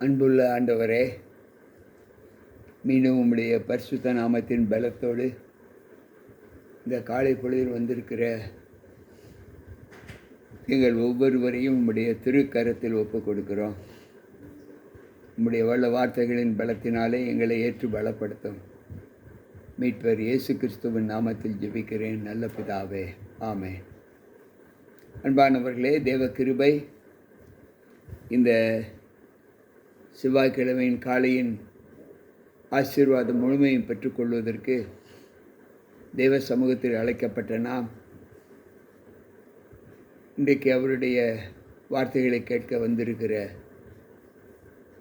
அன்புள்ள ஆண்டவரே, மீண்டும் உம்முடைய பரிசுத்த நாமத்தின் பலத்தோடு இந்த காலை பொழுதில் வந்திருக்கிற எங்கள் ஒவ்வொருவரையும் உம்முடைய திருக்கரத்தில் ஒப்புக் கொடுக்கிறோம். உம்முடைய வல்ல வார்த்தைகளின் பலத்தினாலே எங்களை ஏற்று பலப்படுத்தும். மீட்பர் இயேசு கிறிஸ்துவின் நாமத்தில் ஜெபிக்கிறேன் நல்ல பிதாவே, ஆமென். அன்பானவர்களே, தேவ கிருபை இந்த செவ்வாய்க்கிழமையின் காலையின் ஆசீர்வாதம் முழுமையும் பெற்றுக்கொள்வதற்கு தேவ சமூகத்தில் அழைக்கப்பட்ட நாம் இன்றைக்கு அவருடைய வார்த்தைகளை கேட்க வந்திருக்கிற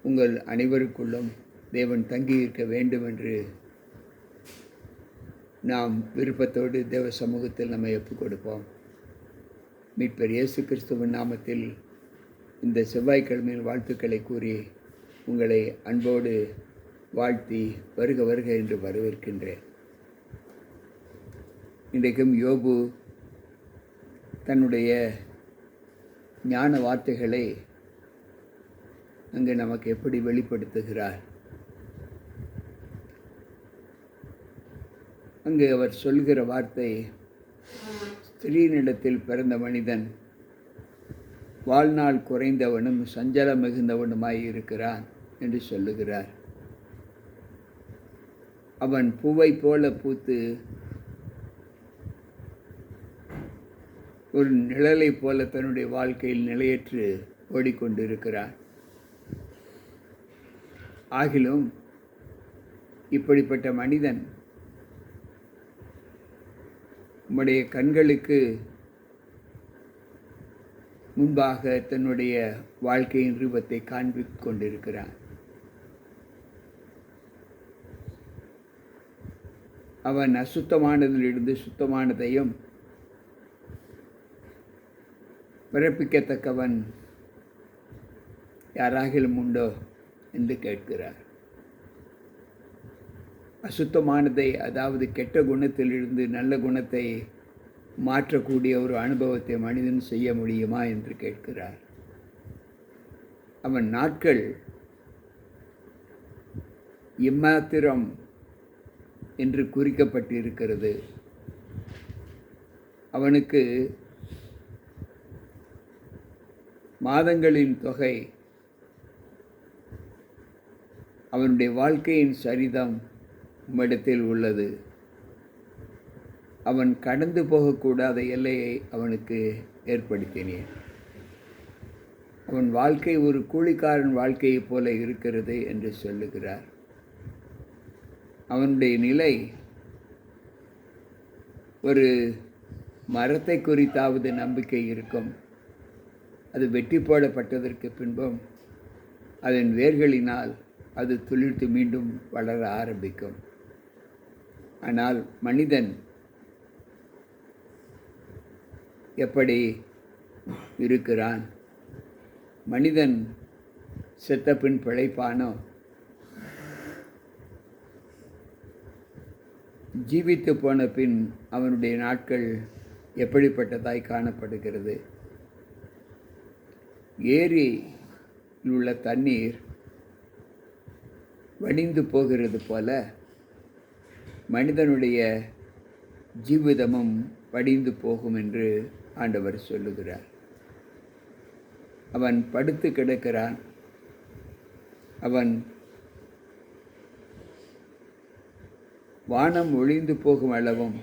உங்கள் அனைவருக்குள்ளும் தேவன் தங்கியிருக்க வேண்டும் என்று நாம் விருப்பத்தோடு தேவ சமூகத்தில் நம்மை ஒப்புக் கொடுப்போம். மீட்பர் இயேசு கிறிஸ்துவின் நாமத்தில் இந்த செவ்வாய்க்கிழமையில் வாழ்த்துக்களை கூறி உங்களை அன்போடு வாழ்த்தி வருக வருக என்று வரவேற்கின்றேன். இன்றைக்கும் யோபு தன்னுடைய ஞான வார்த்தைகளை அங்கே நமக்கு எப்படி வெளிப்படுத்துகிறார்? அங்கு அவர் சொல்கிற வார்த்தை, ஸ்திரீனிடத்தில் பிறந்த மனிதன் வாழ்நாள் குறைந்தவனும் சஞ்சலம் மிகுந்தவனுமாய் இருக்கிறான் என்று சொல்லுகிறார். அவன் பூவை போல பூத்து ஒரு நிழலை போல தன்னுடைய வாழ்க்கையில் நிலையற்று ஓடிக்கொண்டிருக்கிறான். ஆகிலும் இப்படிப்பட்ட மனிதன் உம்முடைய கண்களுக்கு முன்பாக தன்னுடைய வாழ்க்கையின் ரூபத்தை காண்பித்து கொண்டிருக்கிறான். அவன் அசுத்தமானதிலிருந்து சுத்தமானதையும் பிறப்பிக்கத்தக்கவன் யாராகிலும் உண்டோ என்று கேட்கிறார். அசுத்தமானதை, அதாவது கெட்ட குணத்திலிருந்து நல்ல குணத்தை மாற்றக்கூடிய ஒரு அனுபவத்தை மனிதன் செய்ய முடியுமா என்று கேட்கிறார். அவன் நாட்கள் இம்மாத்திரம் என்று குறிக்கப்பட்டிருக்கிறது. அவனுக்கு மாதங்களின் தொகை, அவனுடைய வாழ்க்கையின் சரிதம் உம்மிடத்தில் உள்ளது. அவன் கடந்து போகக்கூடாத எல்லையை அவனுக்கு ஏற்படுத்தினேன். அவன் வாழ்க்கை ஒரு கூலிக்காரன் வாழ்க்கையைப் போல இருக்கிறது என்று சொல்லுகிறார். அவனுடைய நிலை ஒரு மரத்தை குறித்தாவது நம்பிக்கை இருக்கும். அது வெட்டி போடப்பட்டதற்கு பின்பும் அதன் வேர்களினால் அது துளிர்த்து மீண்டும் வளர ஆரம்பிக்கும். ஆனால் மனிதன் எப்படி இருக்கிறான்? மனிதன் செத்த பின் பிழைப்பானோ? ஜீவித்து போன பின் அவனுடைய நாட்கள் எப்படிப்பட்டதாய் காணப்படுகிறது? ஏரியில் உள்ள தண்ணீர் வடிந்து போகிறது போல மனிதனுடைய ஜீவிதமும் வடிந்து போகும் என்று ஆண்டவர் சொல்லுகிறார். அவன் படுத்து கிடக்கிறான். அவன் வானம் ஒழிந்து போகும் அளவும்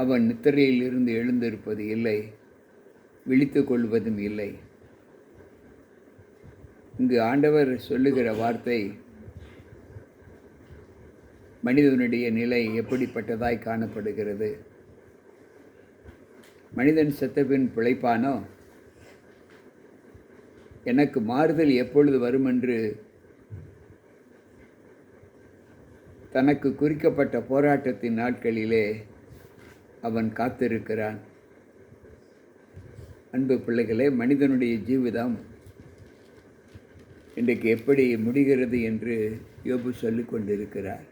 அவன் நித்திரையில் இருந்து எழுந்திருப்பது இல்லை, விழித்து கொள்வதும் இல்லை. இங்கு ஆண்டவர் சொல்லுகிற வார்த்தை, மனிதனுடைய நிலை எப்படிப்பட்டதாய் காணப்படுகிறது? மனிதன் செத்தபின் பிழைப்பானோ? எனக்கு மாறுதல் எப்பொழுது வரும் என்று தனக்கு குறிக்கப்பட்ட போராட்டத்தின் நாட்களிலே அவன் காத்திருக்கிறான். அன்பு பிள்ளைகளே, மனிதனுடைய ஜீவிதம் இன்றைக்கு எப்படி முடிகிறது என்று யோபு சொல்லிக் கொண்டிருக்கிறார்.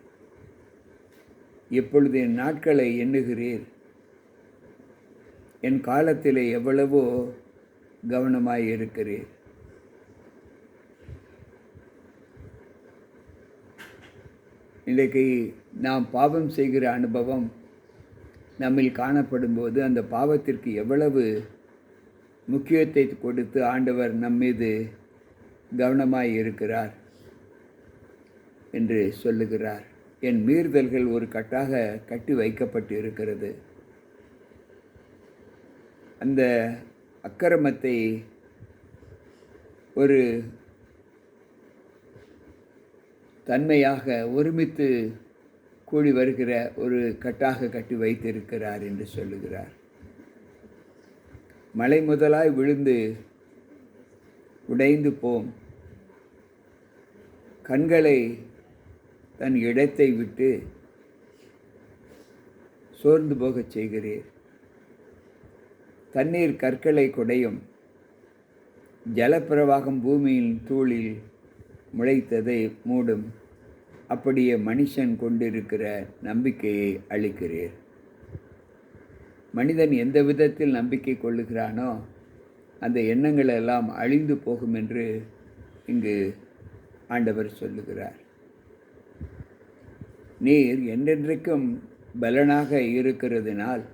எப்பொழுது என் நாட்களை எண்ணுகிறீர்? என் காலத்திலே எவ்வளவோ கவனமாய் இருக்கிறீர். இன்றைக்கு நாம் பாவம் செய்கிற அனுபவம் நம்மில் காணப்படும்போது அந்த பாவத்திற்கு எவ்வளவு முக்கியத்தை கொடுத்து ஆண்டவர் நம்மீது கவனமாய் இருக்கிறார் என்று சொல்லுகிறார். என் மீறுதல்கள் ஒரு கட்டாக கட்டி வைக்கப்பட்டு இருக்கிறது. அந்த அக்கிரமத்தை ஒரு தன்மையாக ஒருமித்து கூடி வருகிற ஒரு கட்டாக கட்டி வைத்திருக்கிறார் என்று சொல்லுகிறார். மலை முதலாய் விழுந்து உடைந்து போம், கண்களை தன் இடத்தை விட்டு சோர்ந்து போகச் செய்கிறீர். தண்ணீர் கற்களை குடையும், ஜலப்பிரவாகம் பூமியின் தூளில் முளைத்ததை மூடும். அப்படியே மனுஷன் கொண்டிருக்கிற நம்பிக்கையை அளிக்கிறீர். மனிதன் எந்த விதத்தில் நம்பிக்கை கொள்ளுகிறானோ அந்த எண்ணங்கள் எல்லாம் அழிந்து போகும் என்று இங்கு ஆண்டவர் சொல்லுகிறார். நீர் என்றென்றைக்கும் பலனாக இருக்கிறதினால்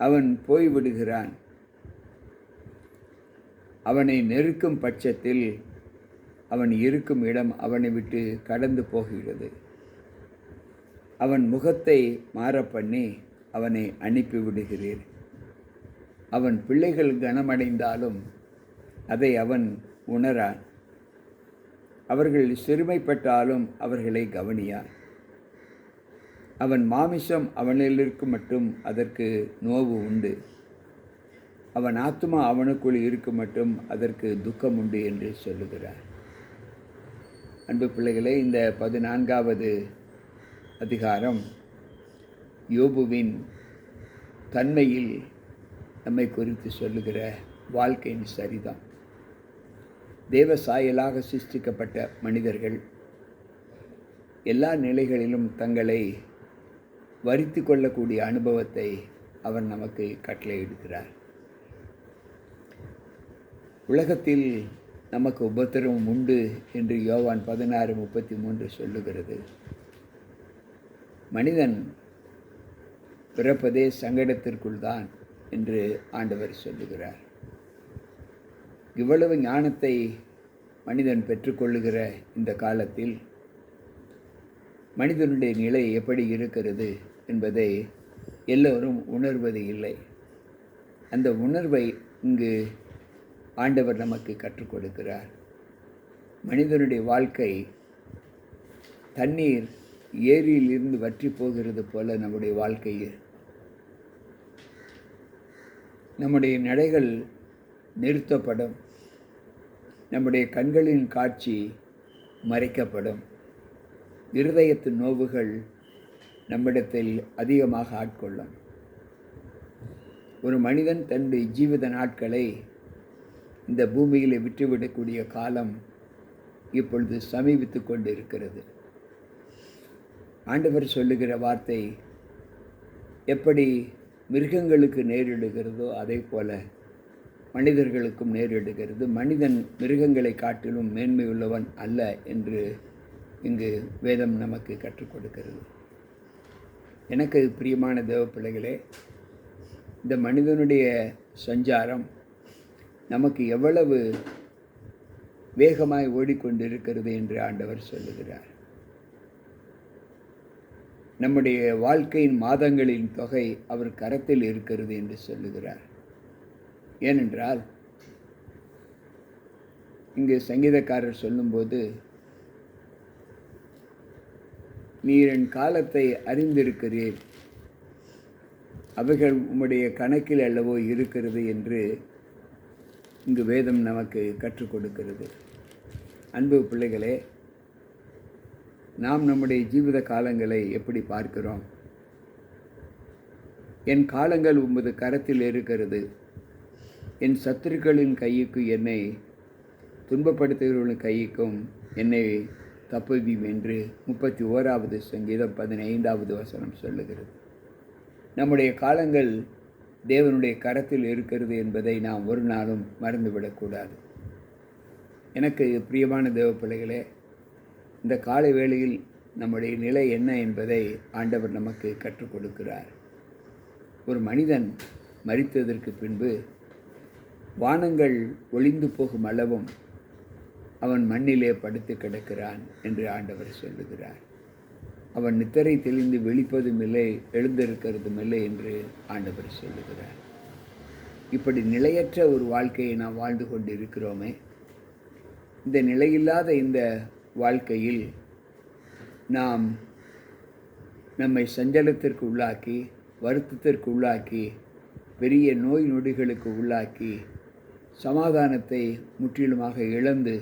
அவன் போய்விடுகிறான். அவனை நெருக்கும் பட்சத்தில் அவன் இருக்கும் இடம் அவனை விட்டு கடந்து போகிறது. அவன் முகத்தை மாற பண்ணி அவனை அனுப்பிவிடுகிறீர். அவன் பிள்ளைகள் கனமடைந்தாலும் அதை அவன் உணரான். அவர்கள் சிறுமைப்பட்டாலும் அவர்களை கவனியார். அவன் மாமிசம் அவனிலிருக்கும் மட்டும் அதற்கு நோவு உண்டு. அவன் ஆத்துமா அவனுக்குள் இருக்கும் மட்டும் அதற்கு துக்கம் உண்டு என்று சொல்லுகிறார். அன்பு பிள்ளைகளே, இந்த 14வது அதிகாரம் யோபுவின் தன்மையில் நம்மை குறித்து சொல்லுகிற வாழ்க்கையின் சரிதான். தேவ சாயலாக சிருஷ்டிக்கப்பட்ட மனிதர்கள் எல்லா நிலைகளிலும் தங்களை வருத்தி கொள்ளக்கூடிய அனுபவத்தை அவர் நமக்கு கட்டளையிடுகிறார். உலகத்தில் நமக்கு உபத்திரவம் உண்டு என்று யோவான் 16:33 சொல்லுகிறது. மனிதன் பிறப்பதே சங்கடத்திற்குள் தான் என்று ஆண்டவர் சொல்லுகிறார். இவ்வளவு ஞானத்தை மனிதன் பெற்றுக்கொள்ளுகிற இந்த காலத்தில் மனிதனுடைய நிலை எப்படி இருக்கிறது என்பதை எல்லோரும் உணர்வது இல்லை. அந்த உணர்வை இங்கு ஆண்டவர் நமக்கு கற்றுக் கொடுக்கிறார். மனிதனுடைய வாழ்க்கை தண்ணீர் ஏரியிலிருந்து வற்றி போகிறது போல நம்முடைய வாழ்க்கையில் நம்முடைய நடைகள் நிறுத்தப்படும். நம்முடைய கண்களின் காட்சி மறைக்கப்படும். இருதயத்தின் நோவுகள் நம்மிடத்தில் அதிகமாக ஆட்கொள்ளும். ஒரு மனிதன் தன்னுடைய ஜீவித நாட்களை இந்த பூமியில் விட்டுவிடக்கூடிய காலம் இப்பொழுது சமீபித்து கொண்டு இருக்கிறது. ஆண்டவர் சொல்லுகிற வார்த்தை எப்படி மிருகங்களுக்கு நேரிடுகிறதோ அதே போல மனிதர்களுக்கும் நேரிடுகிறது. மனிதன் மிருகங்களை காட்டிலும் மேன்மை உள்ளவன் அல்ல என்று இங்கு வேதம் நமக்கு கற்றுக் கொடுக்கிறது. எனக்கு பிரியமான தேவ பிள்ளைகளே, இந்த மனிதனுடைய சஞ்சாரம் நமக்கு எவ்வளவு வேகமாய் ஓடிக்கொண்டிருக்கிறது என்று ஆண்டவர் சொல்லுகிறார். நம்முடைய வாழ்க்கையின் மாதங்களின் தொகை அவர் கரத்தில் இருக்கிறது என்று சொல்லுகிறார். ஏனென்றால் இங்கு சங்கீதக்காரர் சொல்லும்போது, நீர் என் காலத்தை அறிந்திருக்கிறீர், அவைகள் உம்முடைய கணக்கில் அல்லவோ இருக்கிறது என்று இங்கு வேதம் நமக்கு கற்றுக் கொடுக்கிறது. அன்பு பிள்ளைகளே, நாம் நம்முடைய ஜீவித காலங்களை எப்படி பார்க்கிறோம்? என் காலங்கள் உமது கரத்தில் இருக்கிறது, என் சத்துருக்களின் கைக்கு என்னை துன்பப்படுத்துகிறவர்களின் கைக்கும் என்னை தப்புவியும் என்று 31வது சங்கீதம் 15வது வசனம் சொல்லுகிறது. நம்முடைய காலங்கள் தேவனுடைய கரத்தில் இருக்கிறது என்பதை நாம் ஒரு நாளும் மறந்துவிடக்கூடாது. எனக்கு பிரியமான தேவ பிள்ளைகளே, இந்த காலை வேளையில் நம்முடைய நிலை என்ன என்பதை ஆண்டவர் நமக்கு கற்றுக் கொடுக்கிறார். ஒரு மனிதன் மரித்ததற்கு பின்பு வானங்கள் ஒளிந்து போகும் அளவும் அவன் மண்ணிலே படுத்து கிடக்கிறான் என்று ஆண்டவர் சொல்லுகிறார். அவன் நித்திரை தெளிந்து விழிப்பதும் இல்லை, எழுந்திருக்கிறதும் இல்லை என்று ஆண்டவர் சொல்லுகிறார். இப்படி நிலையற்ற ஒரு வாழ்க்கையை நாம் வாழ்ந்து கொண்டு இருக்கிறோமே. இந்த நிலையில்லாத இந்த வாழ்க்கையில் நாம் நம்மை சஞ்சலத்திற்கு உள்ளாக்கி, வருத்தத்திற்கு உள்ளாக்கி, பெரிய நோய் நொடிகளுக்கு உள்ளாக்கி, சமாதானத்தை முற்றிலுமாக இழந்து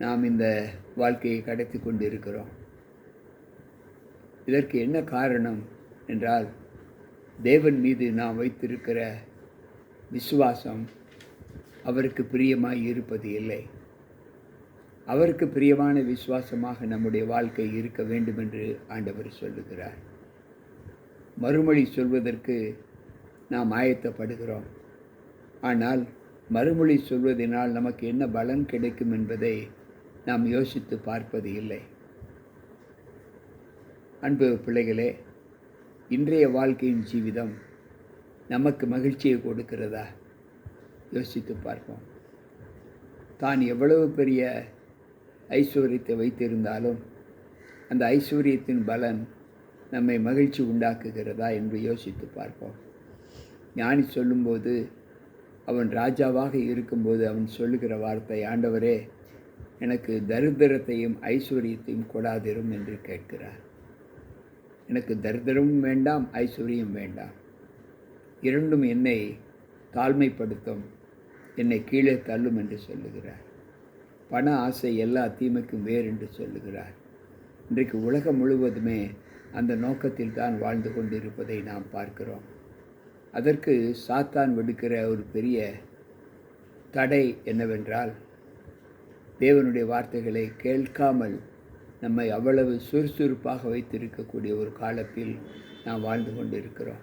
நாம் இந்த வாழ்க்கையை கடத்தி கொண்டு இருக்கிறோம். இதற்கு என்ன காரணம் என்றால், தேவன் மீது நாம் வைத்திருக்கிற விசுவாசம் அவருக்கு பிரியமாய் இருப்பது இல்லை. அவருக்கு பிரியமான விசுவாசமாக நம்முடைய வாழ்க்கை இருக்க வேண்டும் என்று ஆண்டவர் சொல்லுகிறார். மறுமொழி சொல்வதற்கு நாம் ஆயத்தப்படுகிறோம். ஆனால் மறுமொழி சொல்வதனால் நமக்கு என்ன பலன் கிடைக்கும் என்பதை நாம் யோசித்து பார்ப்பது இல்லை. அன்பு பிள்ளைகளே, இன்றைய வாழ்க்கையின் ஜீவிதம் நமக்கு மகிழ்ச்சியை கொடுக்கிறதா? யோசித்து பார்ப்போம். தான் எவ்வளவு பெரிய ஐஸ்வர்யத்தை வைத்திருந்தாலும் அந்த ஐஸ்வர்யத்தின் பலன் நம்மை மகிழ்ச்சி உண்டாக்குகிறதா என்று யோசித்து பார்ப்போம். ஞானி சொல்லும்போது, அவன் ராஜாவாக இருக்கும்போது அவன் சொல்லுகிற வார்த்தை, ஆண்டவரே, எனக்கு தரித்திரத்தையும் ஐஸ்வர்யத்தையும் கொடாதிரும் என்று கேட்கிறார். எனக்கு தரித்திரமும் வேண்டாம், ஐஸ்வர்யம் வேண்டாம். இரண்டும் என்னை தாழ்மைப்படுத்தும், என்னை கீழே தள்ளும் என்று சொல்லுகிறார். பண ஆசை எல்லா தீமைக்கும் வேறு என்று சொல்லுகிறார். இன்றைக்கு உலகம் முழுவதுமே அந்த நோக்கத்தில் தான் வாழ்ந்து கொண்டிருப்பதை நாம் பார்க்கிறோம். அதற்கு சாத்தான் விடுக்கிற ஒரு பெரிய தடை என்னவென்றால், தேவனுடைய வார்த்தைகளை கேட்காமல் நம்மை அவ்வளவு சுறுசுறுப்பாக வைத்திருக்கக்கூடிய ஒரு காலத்தில் நாம் வாழ்ந்து கொண்டிருக்கிறோம்.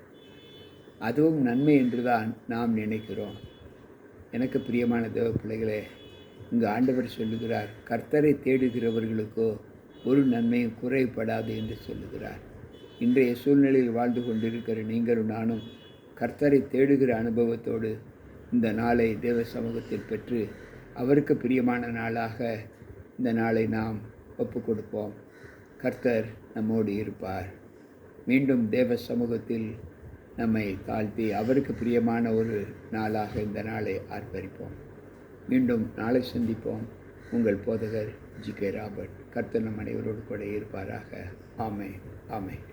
அதுவும் நன்மை என்று தான் நாம் நினைக்கிறோம். எனக்கு பிரியமான தேவ பிள்ளைகளே, இங்கு ஆண்டவர் சொல்லுகிறார், கர்த்தரை தேடுகிறவர்களுக்கோ ஒரு நன்மையும் குறைபடாது என்று சொல்லுகிறார். இன்றைய சூழ்நிலையில் வாழ்ந்து கொண்டிருக்கிற நீங்களும் நானும் கர்த்தரை தேடுகிற அனுபவத்தோடு இந்த நாளை தேவ சமூகத்தில் பெற்று அவருக்கு பிரியமான நாளாக இந்த நாளை நாம் ஒப்பு கொடுப்போம். கர்த்தர் நம்மோடு இருப்பார். மீண்டும் தேவ சமூகத்தில் நம்மை தாழ்த்தி அவருக்கு பிரியமான ஒரு நாளாக இந்த நாளை ஆர்ப்பரிப்போம். மீண்டும் நாளை சந்திப்போம். உங்கள் போதகர் ஜி.கே. ராபர்ட். கர்த்தர் நம் அனைவரோடு கூட இருப்பாராக. ஆமென், ஆமென்.